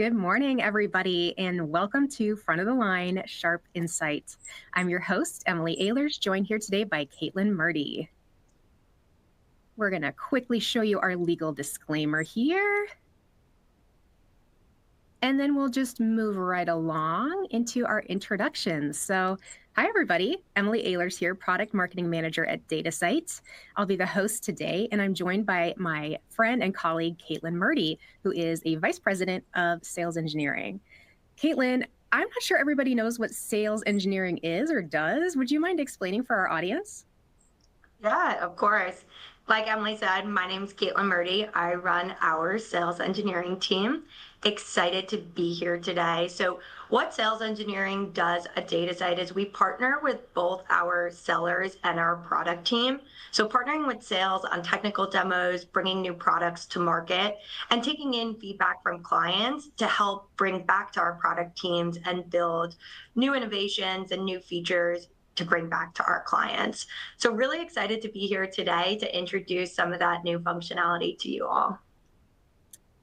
Good morning, everybody, and welcome to Front of the Line Sharp Insight. I'm your host, Emily Ehlers, joined here today by Caitlin Murdy. We're going to quickly show you our legal disclaimer here. And then we'll just move right along into our introductions. So, hi, everybody. Emily Ehlers here, Product Marketing Manager at Datasite. I'll be the host today, and I'm joined by my friend and colleague, Caitlin Murdy, who is a Vice President of Sales Engineering. Caitlin, I'm not sure everybody knows what sales engineering is or does. Would you mind explaining for our audience? Yeah, of course. Like Emily said, my name is Caitlin Murdy. I run our sales engineering team. Excited to be here today. So what sales engineering does at Datasite is we partner with both our sellers and our product team. So partnering with sales on technical demos, bringing new products to market, and taking in feedback from clients to help bring back to our product teams and build new innovations and new features to bring back to our clients. So really excited to be here today to introduce some of that new functionality to you all.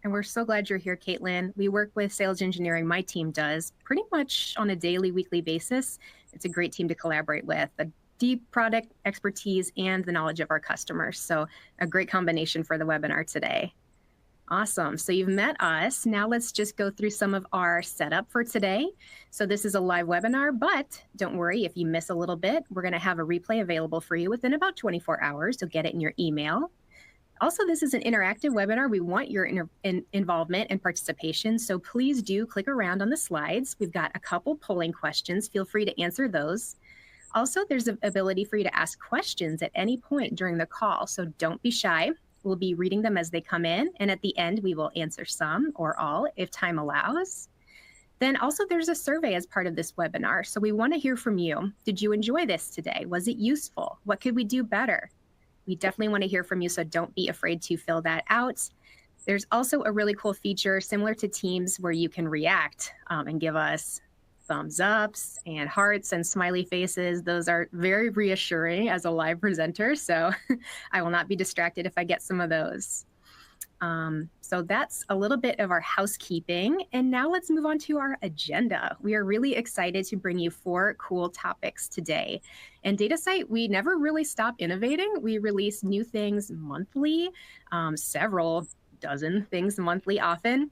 And we're so glad you're here, Caitlin. We work with sales engineering, my team does, pretty much on a daily, weekly basis. It's a great team to collaborate with, a deep product expertise and the knowledge of our customers. So a great combination for the webinar today. Awesome. So you've met us. Now let's just go through some of our setup for today. So this is a live webinar, but don't worry if you miss a little bit. We're going to have a replay available for you within about 24 hours. You'll get it in your email. Also, this is an interactive webinar. We want your involvement and participation. So please do click around on the slides. We've got a couple polling questions. Feel free to answer those. Also, there's an ability for you to ask questions at any point during the call. So don't be shy. We'll be reading them as they come in, and at the end, we will answer some or all if time allows. Then also there's a survey as part of this webinar, so we want to hear from you. Did you enjoy this today? Was it useful? What could we do better? We definitely want to hear from you, so don't be afraid to fill that out. There's also a really cool feature similar to Teams where you can react and give us thumbs ups and hearts and smiley faces. Those are very reassuring as a live presenter, so I will not be distracted if I get some of those. So that's a little bit of our housekeeping, and now let's move on to our agenda. We are really excited to bring you 4 cool topics today. And Datasite, we never really stop innovating. We release new things monthly, several dozen things monthly often.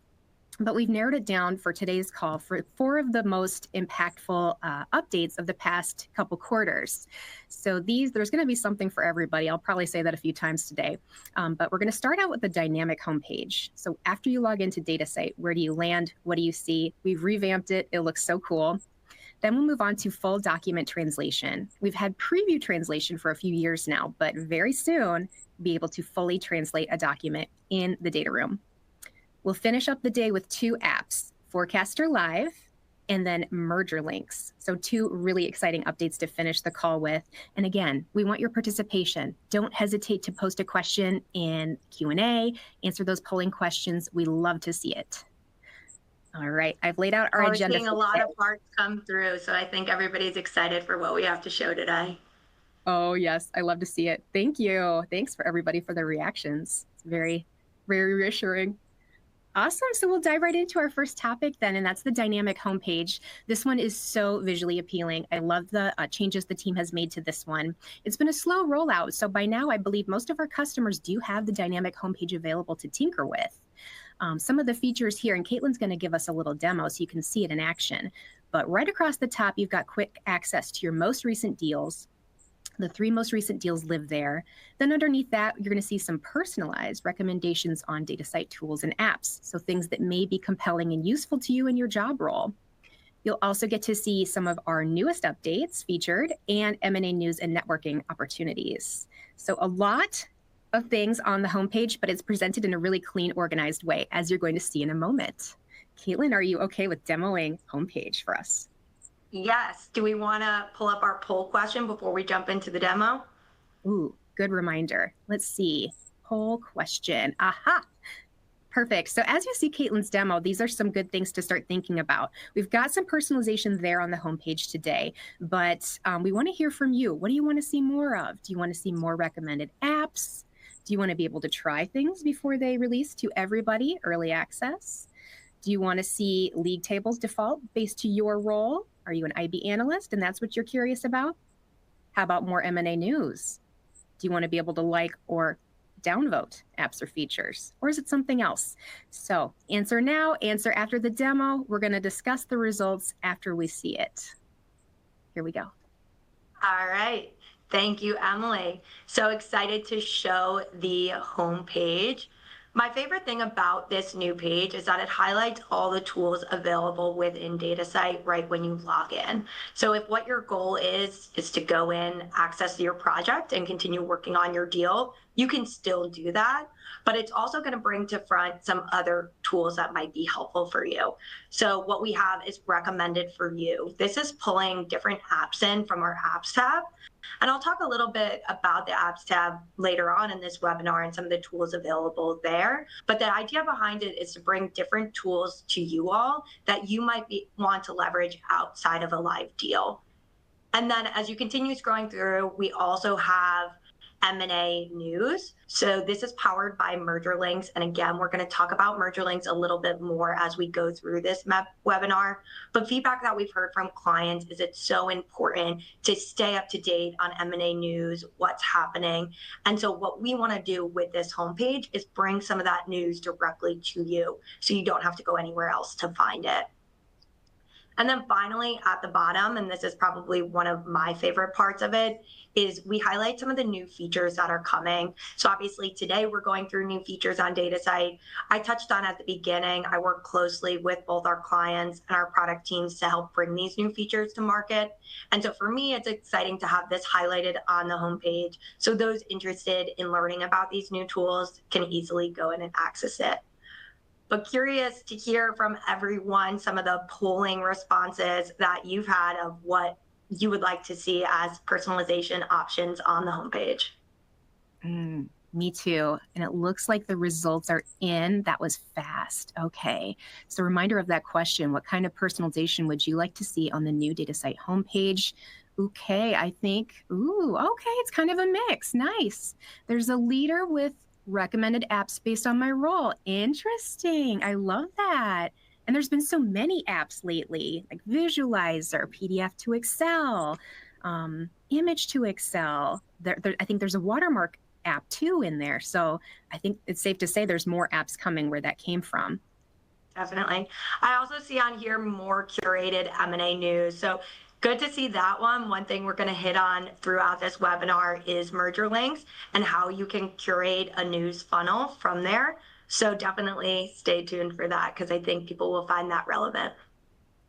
But we've narrowed it down for today's call for 4 of the most impactful updates of the past couple quarters. So there's going to be something for everybody. I'll probably say that a few times today. But we're going to start out with the dynamic homepage. So after you log into Datasite, where do you land? What do you see? We've revamped it. It looks so cool. Then we'll move on to full document translation. We've had preview translation for a few years now, but very soon be able to fully translate a document in the data room. We'll finish up the day with 2 apps, Forecaster Live and then merger links. So 2 really exciting updates to finish the call with. And again, we want your participation. Don't hesitate to post a question in Q&A, answer those polling questions. We love to see it. All right, I've laid out our agenda. We're seeing a lot of parts come through, so I think everybody's excited for what we have to show today. Oh yes, I love to see it. Thank you. Thanks for everybody for their reactions. It's very, very reassuring. Awesome. So we'll dive right into our first topic then, and that's the dynamic homepage. This one is so visually appealing. I love the changes the team has made to this one. It's been a slow rollout, so by now I believe most of our customers do have the dynamic homepage available to tinker with. Some of the features here, and Caitlin's going to give us a little demo so you can see it in action. But right across the top, you've got quick access to your most recent deals. The 3 most recent deals live there. Then underneath that, you're going to see some personalized recommendations on Datasite tools and apps, so things that may be compelling and useful to you in your job role. You'll also get to see some of our newest updates featured and M&A news and networking opportunities. So a lot of things on the homepage, but it's presented in a really clean, organized way, as you're going to see in a moment. Caitlin, are you okay with demoing homepage for us? Yes. Do we want to pull up our poll question before we jump into the demo? Ooh, good reminder. Let's see. Poll question. Aha. Perfect. So as you see Caitlin's demo, these are some good things to start thinking about. We've got some personalization there on the homepage today, but we want to hear from you. What do you want to see more of? Do you want to see more recommended apps? Do you want to be able to try things before they release to everybody, early access? Do you want to see league tables default based to your role? Are you an IB analyst and that's what you're curious about? How about more M&A news? Do you want to be able to like or downvote apps or features? Or is it something else? So answer now, answer after the demo. We're going to discuss the results after we see it. Here we go. All right. Thank you, Emily. So excited to show the homepage. My favorite thing about this new page is that it highlights all the tools available within Datasite right when you log in. So if what your goal is to go in, access your project, and continue working on your deal, you can still do that. But it's also going to bring to front some other tools that might be helpful for you. So what we have is recommended for you. This is pulling different apps in from our apps tab. And I'll talk a little bit about the apps tab later on in this webinar and some of the tools available there. But the idea behind it is to bring different tools to you all that you might want to leverage outside of a live deal. And then as you continue scrolling through, we also have M&A news. So this is powered by merger links. And again, we're going to talk about merger links a little bit more as we go through this webinar. But feedback that we've heard from clients is it's so important to stay up to date on M&A news, what's happening. And so what we want to do with this homepage is bring some of that news directly to you so you don't have to go anywhere else to find it. And then finally, at the bottom, and this is probably one of my favorite parts of it, is we highlight some of the new features that are coming. So obviously today we're going through new features on Datasite. I touched on at the beginning, I work closely with both our clients and our product teams to help bring these new features to market. And so for me, it's exciting to have this highlighted on the homepage so those interested in learning about these new tools can easily go in and access it. But curious to hear from everyone some of the polling responses that you've had of what you would like to see as personalization options on the homepage. Me too. And it looks like the results are in. That was fast. Okay. So reminder of that question, what kind of personalization would you like to see on the new Datasite homepage? Okay, I think, okay, it's kind of a mix. Nice. There's a leader with recommended apps based on my role. Interesting. I love that. And there's been so many apps lately, like Visualizer, PDF to Excel, Image to Excel. I think there's a watermark app too in there. So I think it's safe to say there's more apps coming where that came from. Definitely. I also see on here more curated M&A news. So good to see that one. One thing we're going to hit on throughout this webinar is merger links and how you can curate a news funnel from there. So definitely stay tuned for that because I think people will find that relevant.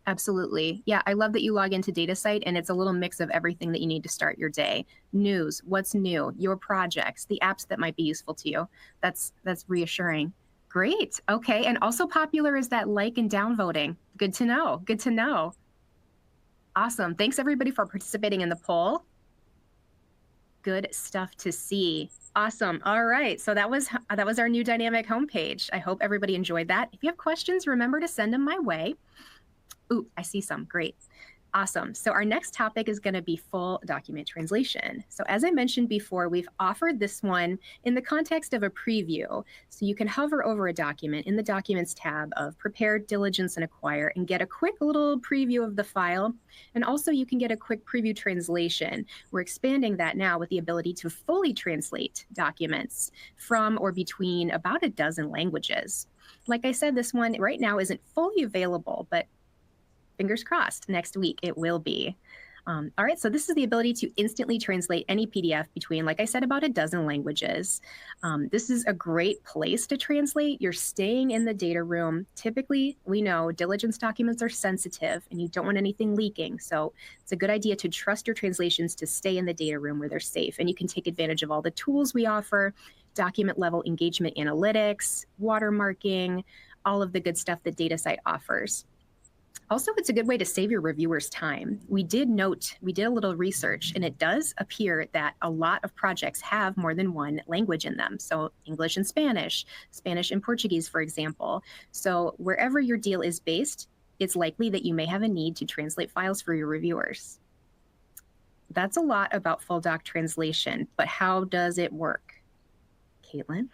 Absolutely. Yeah, I love that you log into Datasite and it's a little mix of everything that you need to start your day. News, what's new, your projects, the apps that might be useful to you. That's reassuring. Great. Okay. And also popular is that like and downvoting. Good to know. Good to know. Awesome. Thanks everybody for participating in the poll. Good stuff to see. Awesome. All right. So that was our new dynamic homepage. I hope everybody enjoyed that. If you have questions, remember to send them my way. Ooh, I see some. Great. Awesome. So our next topic is going to be full document translation. So as I mentioned before, we've offered this one in the context of a preview. So you can hover over a document in the Documents tab of Prepare, Diligence, and Acquire and get a quick little preview of the file. And also you can get a quick preview translation. We're expanding that now with the ability to fully translate documents from or between about a dozen languages. Like I said, this one right now isn't fully available, but fingers crossed, next week it will be. All right, so this is the ability to instantly translate any PDF between, like I said, about a dozen languages. This is a great place to translate. You're staying in the data room. Typically, we know diligence documents are sensitive and you don't want anything leaking. So it's a good idea to trust your translations to stay in the data room where they're safe. And you can take advantage of all the tools we offer, document level engagement analytics, watermarking, all of the good stuff that Datasite offers. Also, it's a good way to save your reviewers time. We did a little research, and it does appear that a lot of projects have more than one language in them. So English and Spanish, Spanish and Portuguese, for example. So wherever your deal is based, it's likely that you may have a need to translate files for your reviewers. That's a lot about full doc translation, but how does it work? Caitlin?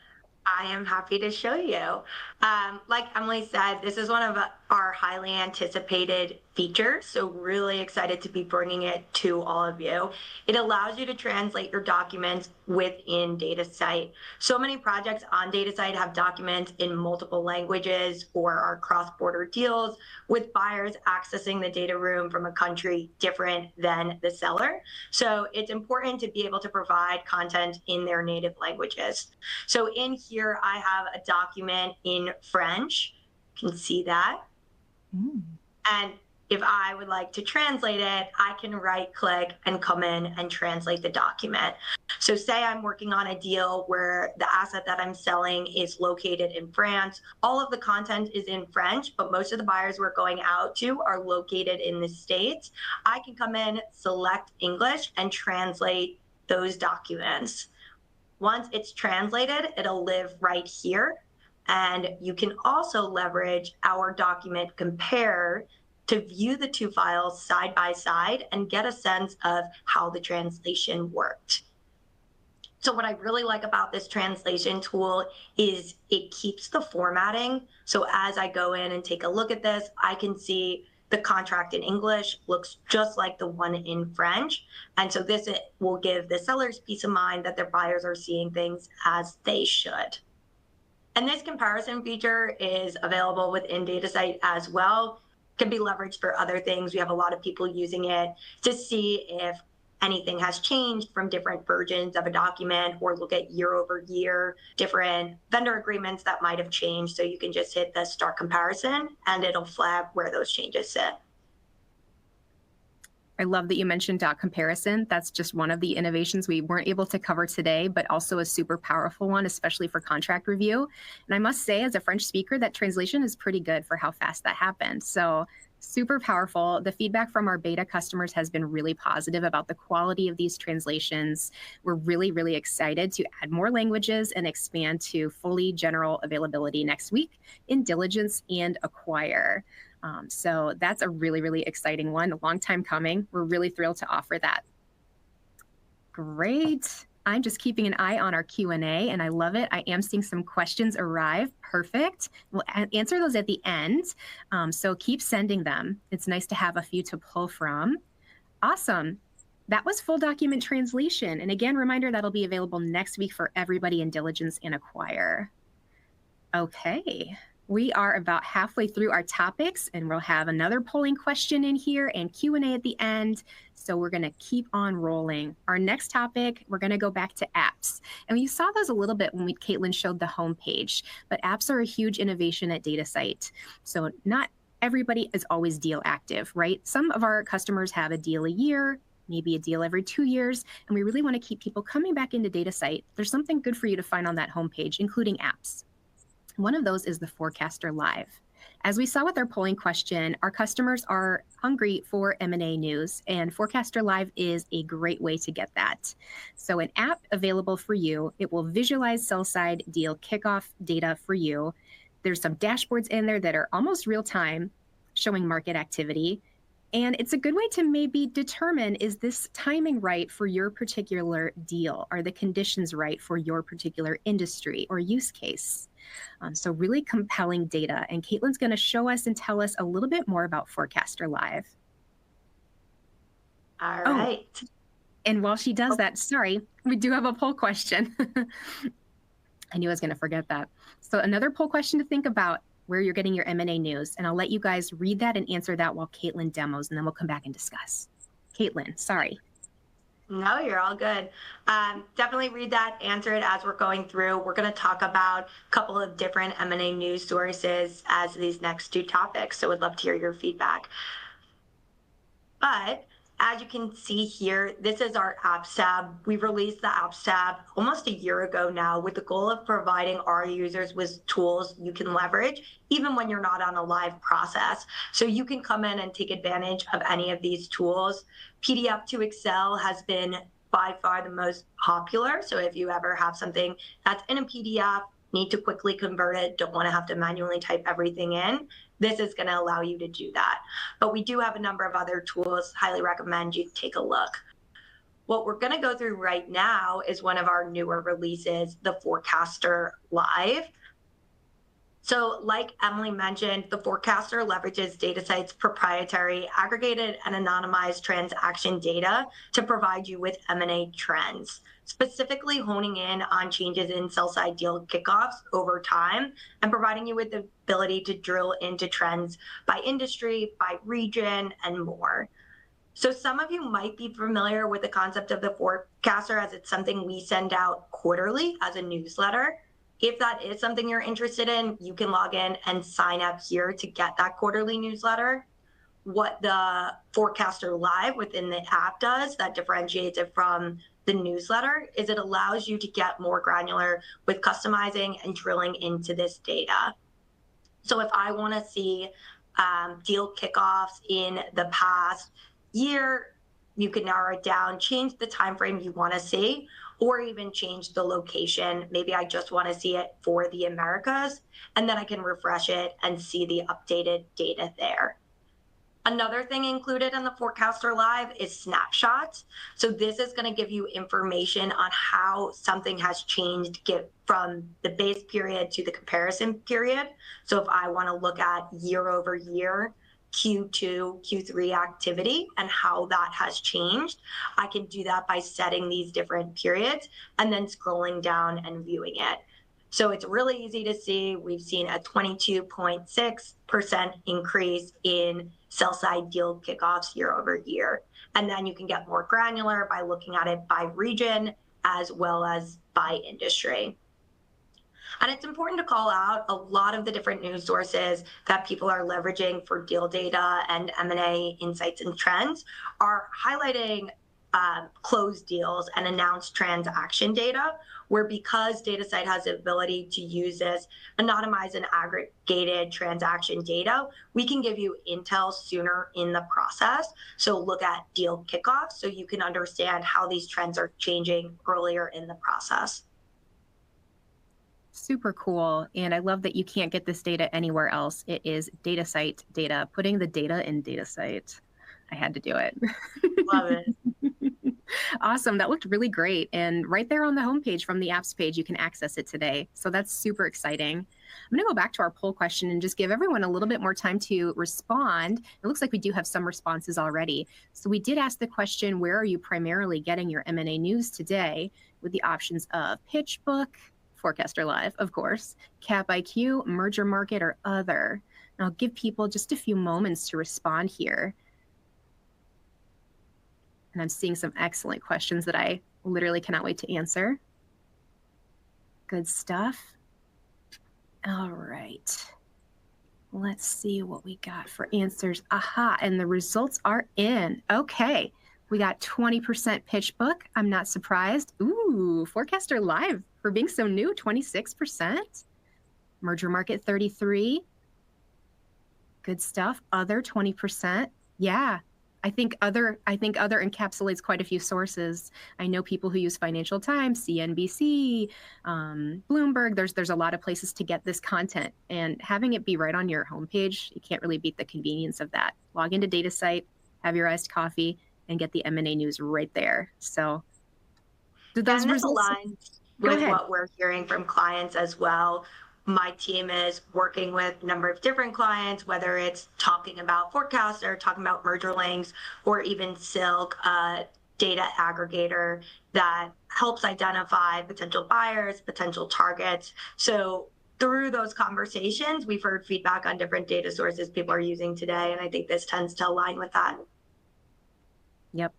I am happy to show you. Like Emily said, this is one of our highly anticipated features, so really excited to be bringing it to all of you. It allows you to translate your documents within Datasite. So many projects on Datasite have documents in multiple languages or are cross-border deals with buyers accessing the data room from a country different than the seller. So it's important to be able to provide content in their native languages. So in here, I have a document in French. You can see that. And if I would like to translate it, I can right click and come in and translate the document. So say I'm working on a deal where the asset that I'm selling is located in France. All of the content is in French, but most of the buyers we're going out to are located in the States. I can come in, select English, and translate those documents. Once it's translated, it'll live right here. And you can also leverage our document compare to view the two files side by side and get a sense of how the translation worked. So what I really like about this translation tool is it keeps the formatting. So as I go in and take a look at this, I can see the contract in English looks just like the one in French. And so this will give the sellers peace of mind that their buyers are seeing things as they should. And this comparison feature is available within Datasite as well. It can be leveraged for other things. We have a lot of people using it to see if anything has changed from different versions of a document, or look at year over year, different vendor agreements that might have changed. So you can just hit the start comparison and it'll flag where those changes sit. I love that you mentioned dot comparison. That's just one of the innovations we weren't able to cover today, but also a super powerful one, especially for contract review. And I must say, as a French speaker, that translation is pretty good for how fast that happened. So super powerful. The feedback from our beta customers has been really positive about the quality of these translations. We're really, really excited to add more languages and expand to fully general availability next week in Diligence and Acquire. So that's a really, really exciting one, a long time coming. We're really thrilled to offer that. Great. I'm just keeping an eye on our Q&A, and I love it. I am seeing some questions arrive. Perfect. We'll answer those at the end, so keep sending them. It's nice to have a few to pull from. Awesome. That was full document translation. And again, reminder, that'll be available next week for everybody in Diligence and Acquire. Okay. We are about halfway through our topics, and we'll have another polling question in here and Q&A at the end. So we're going to keep on rolling. Our next topic, we're going to go back to apps. And we saw those a little bit when Caitlin showed the homepage, but apps are a huge innovation at Datasite. So not everybody is always deal active, right? Some of our customers have a deal a year, maybe a deal every 2 years, and we really want to keep people coming back into Datasite. There's something good for you to find on that homepage, including apps. One of those is the Forecaster Live. As we saw with our polling question, our customers are hungry for M&A news, and Forecaster Live is a great way to get that. So an app available for you, it will visualize sell-side deal kickoff data for you. There's some dashboards in there that are almost real-time, showing market activity. And it's a good way to maybe determine, is this timing right for your particular deal? Are the conditions right for your particular industry or use case? So really compelling data. And Caitlin's going to show us and tell us a little bit more about Forecaster Live. All right. Oh, and while she does that, sorry, we do have a poll question. I knew I was going to forget that. So another poll question to think about, where you're getting your M&A news. And I'll let you guys read that and answer that while Caitlin demos, and then we'll come back and discuss. Caitlin, sorry. No, you're all good. Definitely read that, answer it as we're going through. We're going to talk about a couple of different M&A news sources as these next two topics, so we'd love to hear your feedback. But as you can see here, this is our Apps tab. We released the Apps tab almost a year ago now with the goal of providing our users with tools you can leverage even when you're not on a live process. So you can come in and take advantage of any of these tools. PDF to Excel has been by far the most popular. So if you ever have something that's in a PDF, need to quickly convert it, don't want to have to manually type everything in, this is going to allow you to do that. But we do have a number of other tools. Highly recommend you take a look. What we're going to go through right now is one of our newer releases, the Forecaster Live. So like Emily mentioned, the Forecaster leverages Datasite's proprietary aggregated and anonymized transaction data to provide you with M&A trends, specifically honing in on changes in sell-side deal kickoffs over time and providing you with the ability to drill into trends by industry, by region, and more. So some of you might be familiar with the concept of the Forecaster, as it's something we send out quarterly as a newsletter. If that is something you're interested in, you can log in and sign up here to get that quarterly newsletter. What the Forecaster Live within the app does that differentiates it from the newsletter is it allows you to get more granular with customizing and drilling into this data. So if I want to see deal kickoffs in the past year, you can narrow it down, change the time frame you want to see, or even change the location. Maybe I just want to see it for the Americas, and then I can refresh it and see the updated data there. Another thing included in the Forecaster Live is snapshots. So this is going to give you information on how something has changed from the base period to the comparison period. So if I want to look at year over year, Q2, Q3 activity and how that has changed, I can do that by setting these different periods and then scrolling down and viewing it. So it's really easy to see. We've seen a 22.6% increase in sell-side deal kickoffs year over year. And then you can get more granular by looking at it by region as well as by industry. And it's important to call out a lot of the different news sources that people are leveraging for deal data and M&A insights and trends are highlighting closed deals and announced transaction data, where because Datasite has the ability to use this anonymized and aggregated transaction data, we can give you intel sooner in the process. So look at deal kickoffs so you can understand how these trends are changing earlier in the process. Super cool. And I love that you can't get this data anywhere else. It is Datasite data, putting the data in Datasite. I had to do it. Love it. Awesome. That looked really great. And right there on the homepage from the apps page, you can access it today. So that's super exciting. I'm going to go back to our poll question and just give everyone a little bit more time to respond. It looks like we do have some responses already. So we did ask the question, where are you primarily getting your M&A news today? With the options of PitchBook, Forecaster Live, of course, Cap IQ, Merger Market, or other. And I'll give people just a few moments to respond here. And I'm seeing some excellent questions that I literally cannot wait to answer. Good stuff. All right. Let's see what we got for answers. Aha, and the results are in. Okay. We got 20% PitchBook. I'm not surprised. Ooh, Forecaster Live for being so new, 26%. Merger Market, 33%. Good stuff. Other, 20%. Yeah, I think other encapsulates quite a few sources. I know people who use Financial Times, CNBC, Bloomberg. There's a lot of places to get this content, and having it be right on your homepage, you can't really beat the convenience of that. Log into Datasite, have your iced coffee, and get the M&A news right there. So did those results aligns with what we're hearing from clients as well. My team is working with a number of different clients, whether it's talking about Forecaster, talking about merger links, or even Silk, data aggregator that helps identify potential buyers, potential targets. So through those conversations, we've heard feedback on different data sources people are using today, and I think this tends to align with that. Yep.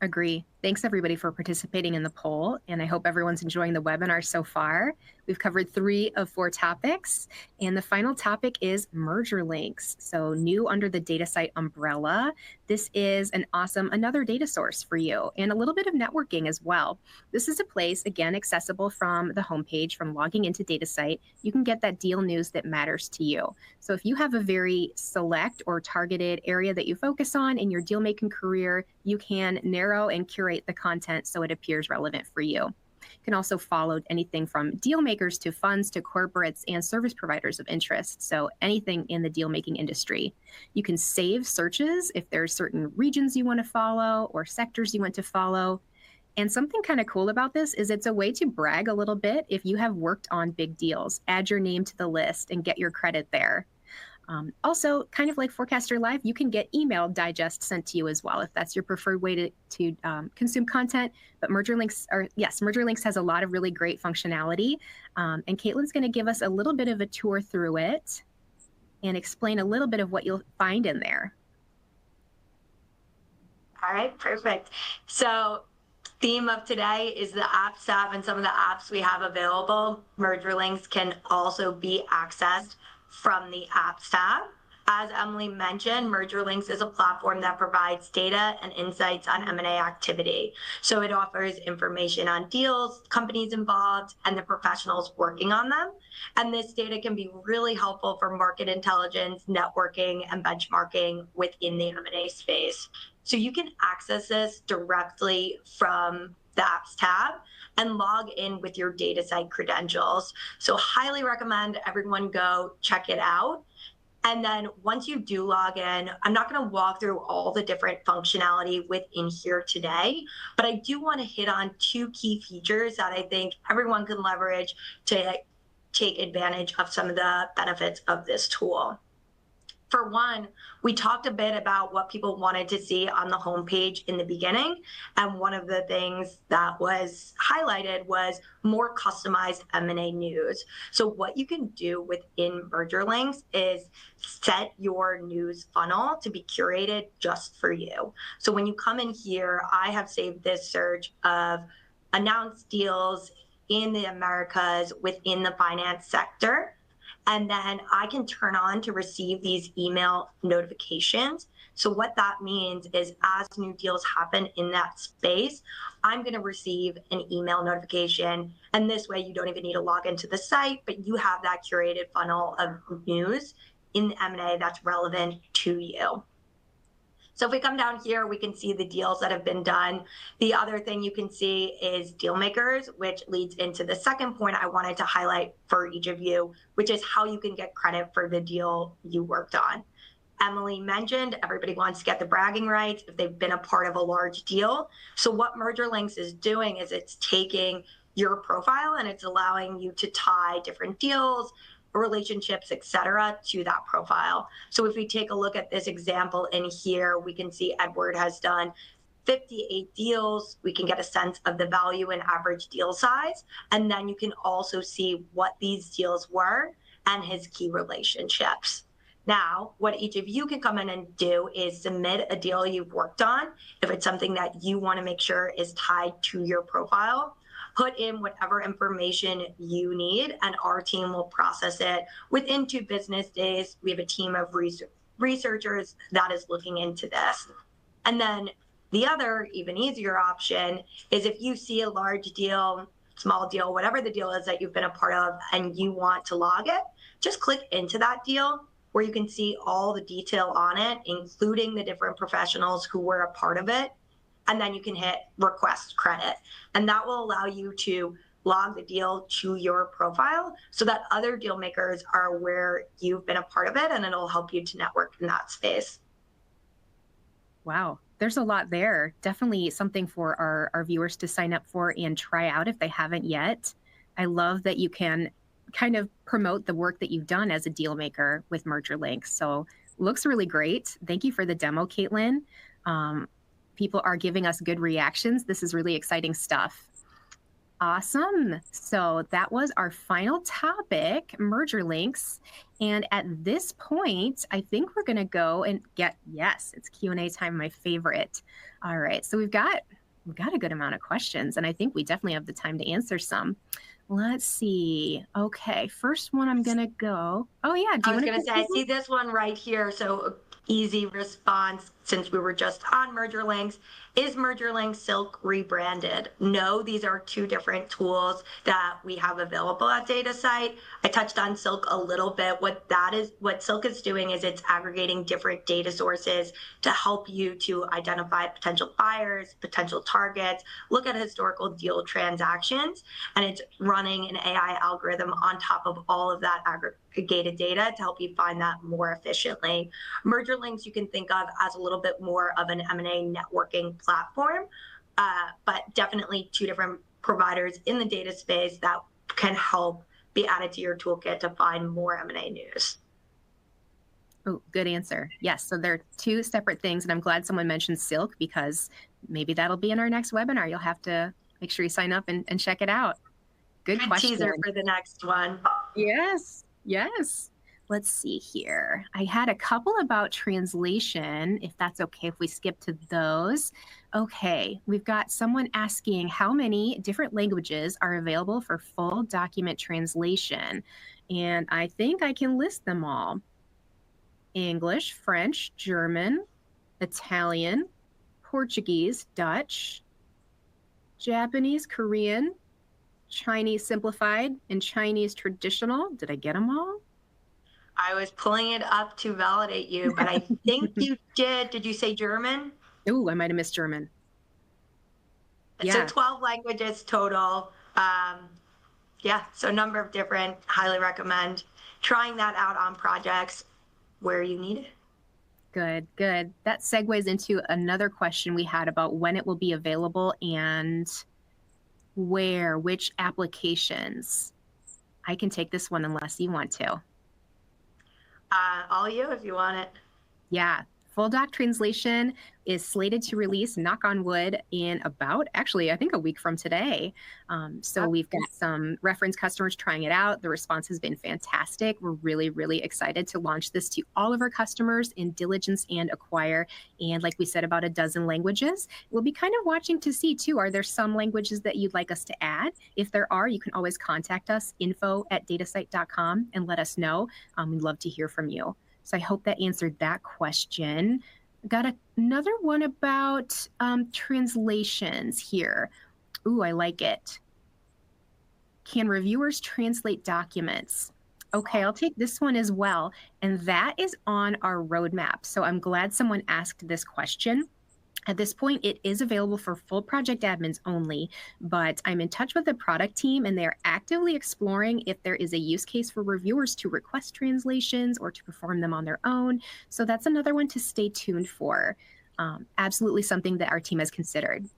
Agree. Thanks everybody for participating in the poll, and I hope everyone's enjoying the webinar so far. We've covered 3 of 4 topics, and the final topic is merger links. So new under the Datasite umbrella, this is another data source for you, and a little bit of networking as well. This is a place, again, accessible from the homepage, from logging into Datasite. You can get that deal news that matters to you. So if you have a very select or targeted area that you focus on in your deal-making career, you can narrow and curate the content so it appears relevant for you. You can also follow anything from deal makers to funds to corporates and service providers of interest. So anything in the deal making industry. You can save searches if there's certain regions you want to follow or sectors you want to follow. And something kind of cool about this is it's a way to brag a little bit if you have worked on big deals. Add your name to the list and get your credit there. Also, kind of like Forecaster Live, you can get email digest sent to you as well if that's your preferred way to consume content. But Merger Links has a lot of really great functionality. And Caitlin's going to give us a little bit of a tour through it and explain a little bit of what you'll find in there. All right, perfect. So theme of today is the Apps tab and some of the apps we have available. Merger Links can also be accessed from the Apps tab. As Emily mentioned, Merger Links is a platform that provides data and insights on M&A activity. So it offers information on deals, companies involved, and the professionals working on them. And this data can be really helpful for market intelligence, networking, and benchmarking within the M&A space. So you can access this directly from the Apps tab and log in with your Datasite credentials. So highly recommend everyone go check it out. And then once you do log in, I'm not going to walk through all the different functionality within here today, but I do want to hit on two key features that I think everyone can leverage to take advantage of some of the benefits of this tool. For one, we talked a bit about what people wanted to see on the homepage in the beginning. And one of the things that was highlighted was more customized M&A news. So what you can do within Merger Links is set your news funnel to be curated just for you. So when you come in here, I have saved this search of announced deals in the Americas within the finance sector. And then I can turn on to receive these email notifications. So what that means is as new deals happen in that space, I'm going to receive an email notification. And this way you don't even need to log into the site, but you have that curated funnel of news in the M&A that's relevant to you. So if we come down here, we can see the deals that have been done. The other thing you can see is deal makers, which leads into the second point I wanted to highlight for each of you, which is how you can get credit for the deal you worked on. Emily mentioned everybody wants to get the bragging rights if they've been a part of a large deal. So what Merger Links is doing is it's taking your profile and it's allowing you to tie different deals, relationships, et cetera, to that profile. So if we take a look at this example in here, we can see Edward has done 58 deals. We can get a sense of the value and average deal size. And then you can also see what these deals were and his key relationships. Now, what each of you can come in and do is submit a deal you've worked on. If it's something that you want to make sure is tied to your profile, put in whatever information you need, and our team will process it within 2 business days. We have a team of researchers that is looking into this. And then the other, even easier option is if you see a large deal, small deal, whatever the deal is that you've been a part of, and you want to log it, just click into that deal where you can see all the detail on it, including the different professionals who were a part of it. And then you can hit request credit. And that will allow you to log the deal to your profile so that other deal makers are aware you've been a part of it, and it'll help you to network in that space. Wow, there's a lot there. Definitely something for our viewers to sign up for and try out if they haven't yet. I love that you can kind of promote the work that you've done as a deal maker with Merger Links. So looks really great. Thank you for the demo, Caitlin. People are giving us good reactions. This is really exciting stuff. Awesome. So that was our final topic, Merger Links. And at this point, I think we're going to go and yes, it's Q&A time, my favorite. All right. So we've got a good amount of questions, and I think we definitely have the time to answer some. Let's see. Okay. First one I'm going to go. Oh, yeah. I was going to say, I see this one right here. So easy response. since we were just on merger links, is merger links Silk rebranded? No, these are two different tools that we have available at Datasite. I touched on Silk a little bit. What Silk is doing is it's aggregating different data sources to help you to identify potential buyers, potential targets, look at historical deal transactions, and it's running an AI algorithm on top of all of that aggregated data to help you find that more efficiently. Merger links you can think of as a little bit more of an M&A networking platform, but definitely two different providers in the data space that can help be added to your toolkit to find more M&A news. Oh, good answer. Yes, so they're two separate things, and I'm glad someone mentioned Silk because maybe that'll be in our next webinar. You'll have to make sure you sign up and check it out. Good question. Teaser for the next one. Yes, yes. Let's see here. I had a couple about translation, if that's okay if we skip to those. Okay, we've got someone asking how many different languages are available for full document translation. And I think I can list them all. English, French, German, Italian, Portuguese, Dutch, Japanese, Korean, Chinese simplified, and Chinese traditional. Did I get them all? I was pulling it up to validate you, but I think you did. Did you say German? Ooh, I might have missed German. So 12 languages total. Yeah, so a number of different, highly recommend trying that out on projects where you need it. Good, good. That segues into another question we had about when it will be available and where, which applications. I can take this one unless you want to. All you, if you want it. Yeah. Full doc translation is slated to release, knock on wood, in about, actually, I think a week from today. So we've got some reference customers trying it out. The response has been fantastic. We're really, really excited to launch this to all of our customers in diligence and acquire. And like we said, about a dozen languages. We'll be kind of watching to see, too, are there some languages that you'd like us to add? If there are, you can always contact us, info@datasite.com, and let us know. We'd love to hear from you. So I hope that answered that question. Got another one about translations here. Ooh, I like it. Can reviewers translate documents? Okay, I'll take this one as well. And that is on our roadmap. So I'm glad someone asked this question. At this point, it is available for full project admins only, but I'm in touch with the product team and they're actively exploring if there is a use case for reviewers to request translations or to perform them on their own. So that's another one to stay tuned for. Absolutely something that our team has considered.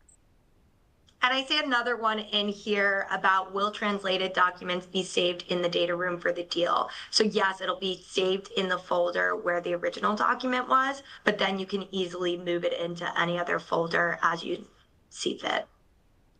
And I see another one in here about will translated documents be saved in the data room for the deal? So yes, it'll be saved in the folder where the original document was, but then you can easily move it into any other folder as you see fit.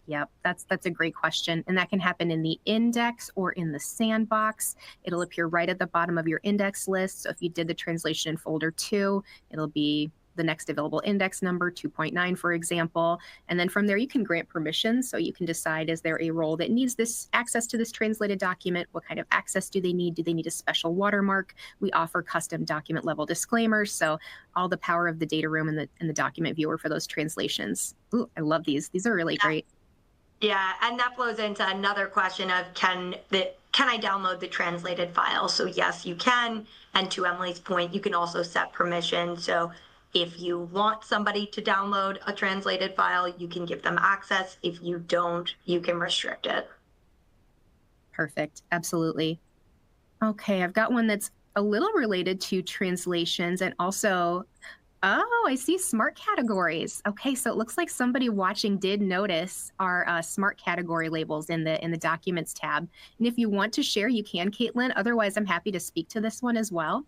Yep, that's a great question. And that can happen in the index or in the sandbox. It'll appear right at the bottom of your index list. So if you did the translation in folder 2, it'll be the next available index number, 2.9, for example. And then from there, you can grant permissions. So you can decide, is there a role that needs this access to this translated document? What kind of access do they need? Do they need a special watermark? We offer custom document level disclaimers. So all the power of the data room and the document viewer for those translations. Ooh, I love these. These are really great. Yeah, and that flows into another question of can I download the translated file? So yes, you can. And to Emily's point, you can also set permission. So if you want somebody to download a translated file, you can give them access. If you don't, you can restrict it. Perfect. Absolutely. Okay, I've got one that's a little related to translations and also, oh, I see smart categories. Okay, so it looks like somebody watching did notice our smart category labels in the documents tab. And if you want to share, you can, Caitlin. Otherwise, I'm happy to speak to this one as well.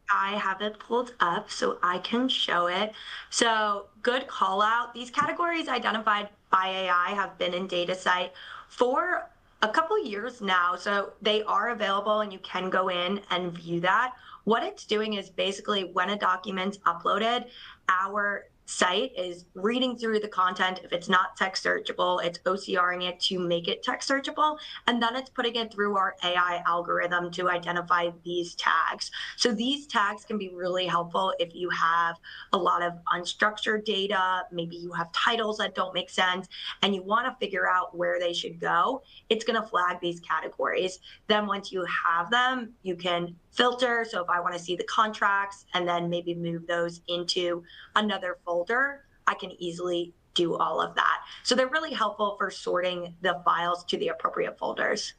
I have it pulled up so I can show it. So good call out. These categories identified by AI have been in Datasite for a couple years now. So they are available and you can go in and view that. What it's doing is basically when a document's uploaded, our site is reading through the content. If it's not text searchable, it's OCRing it to make it text searchable. And then it's putting it through our AI algorithm to identify these tags. So these tags can be really helpful if you have a lot of unstructured data, maybe you have titles that don't make sense, and you want to figure out where they should go. It's going to flag these categories. Then once you have them, you can filter. So if I want to see the contracts and then maybe move those into another folder, I can easily do all of that. So they're really helpful for sorting the files to the appropriate folders.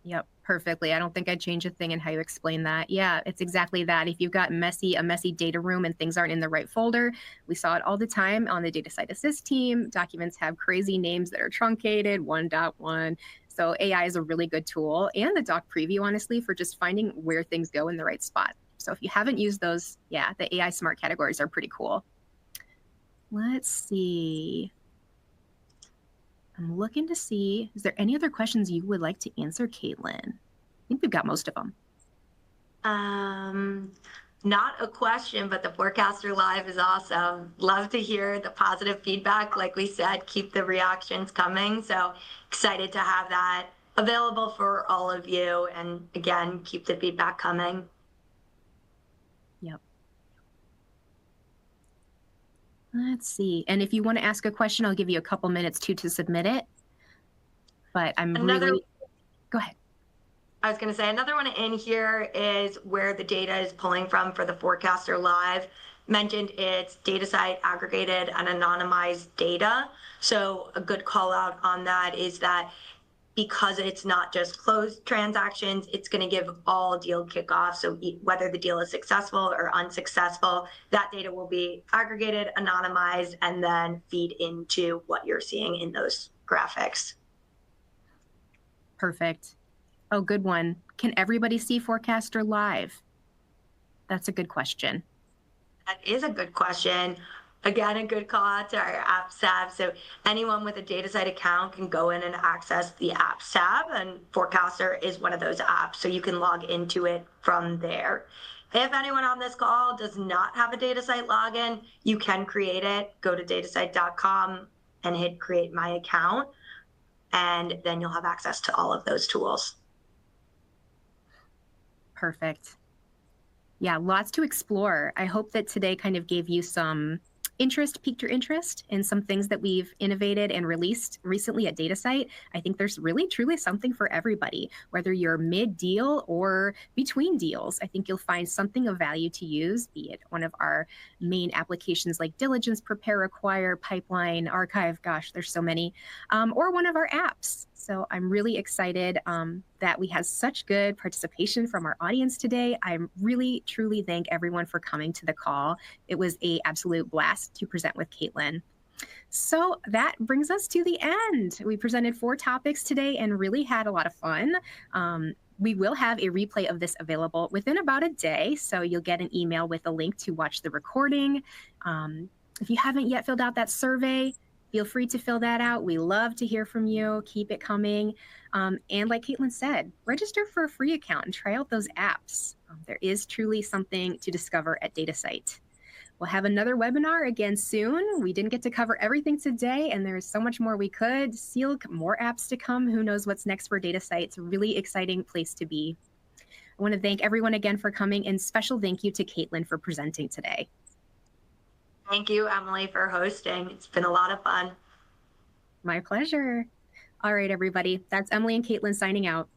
Yep, perfectly. I don't think I'd change a thing in how you explain that. Yeah, it's exactly that. If you've got a messy data room and things aren't in the right folder, we saw it all the time on the Datasite Assist team. Documents have crazy names that are truncated, 1.1. So AI is a really good tool, and the doc preview, honestly, for just finding where things go in the right spot. So if you haven't used those, yeah, the AI smart categories are pretty cool. Let's see. I'm looking to see, is there any other questions you would like to answer, Caitlin? I think we've got most of them. Not a question, but the Forecaster Live is awesome. Love to hear the positive feedback. Like we said, keep the reactions coming. So excited to have that available for all of you. And again, keep the feedback coming. Yep. Let's see. And if you want to ask a question, I'll give you a couple minutes to submit it. But go ahead. I was going to say another one in here is where the data is pulling from for the Forecaster Live. Mentioned it's Datasite aggregated and anonymized data. So a good call out on that is that because it's not just closed transactions, it's going to give all deal kickoffs. So whether the deal is successful or unsuccessful, that data will be aggregated, anonymized, and then feed into what you're seeing in those graphics. Perfect. Oh, good one. Can everybody see Forecaster Live? That's a good question. That is a good question. Again, a good call out to our apps tab. So anyone with a Datasite account can go in and access the apps tab, and Forecaster is one of those apps. So you can log into it from there. If anyone on this call does not have a Datasite login, you can create it. Go to datasite.com and hit create my account, and then you'll have access to all of those tools. Perfect. Yeah, lots to explore. I hope that today kind of gave you some piqued your interest in some things that we've innovated and released recently at Datasite. I think there's really, truly something for everybody, whether you're mid-deal or between deals. I think you'll find something of value to use, be it one of our main applications like Diligence, Prepare, Acquire, Pipeline, Archive, gosh, there's so many, or one of our apps. So I'm really excited that we had such good participation from our audience today. I really, truly thank everyone for coming to the call. It was an absolute blast to present with Caitlin. So that brings us to the end. We presented 4 topics today and really had a lot of fun. We will have a replay of this available within about a day, so you'll get an email with a link to watch the recording. If you haven't yet filled out that survey, feel free to fill that out. We love to hear from you. Keep it coming. And like Caitlin said, register for a free account and try out those apps. There is truly something to discover at Datasite. We'll have another webinar again soon. We didn't get to cover everything today, and there's so much more we could. Still more apps to come. Who knows what's next for Datasite? It's a really exciting place to be. I want to thank everyone again for coming, and special thank you to Caitlin for presenting today. Thank you, Emily, for hosting. It's been a lot of fun. My pleasure. All right, everybody. That's Emily and Caitlin signing out.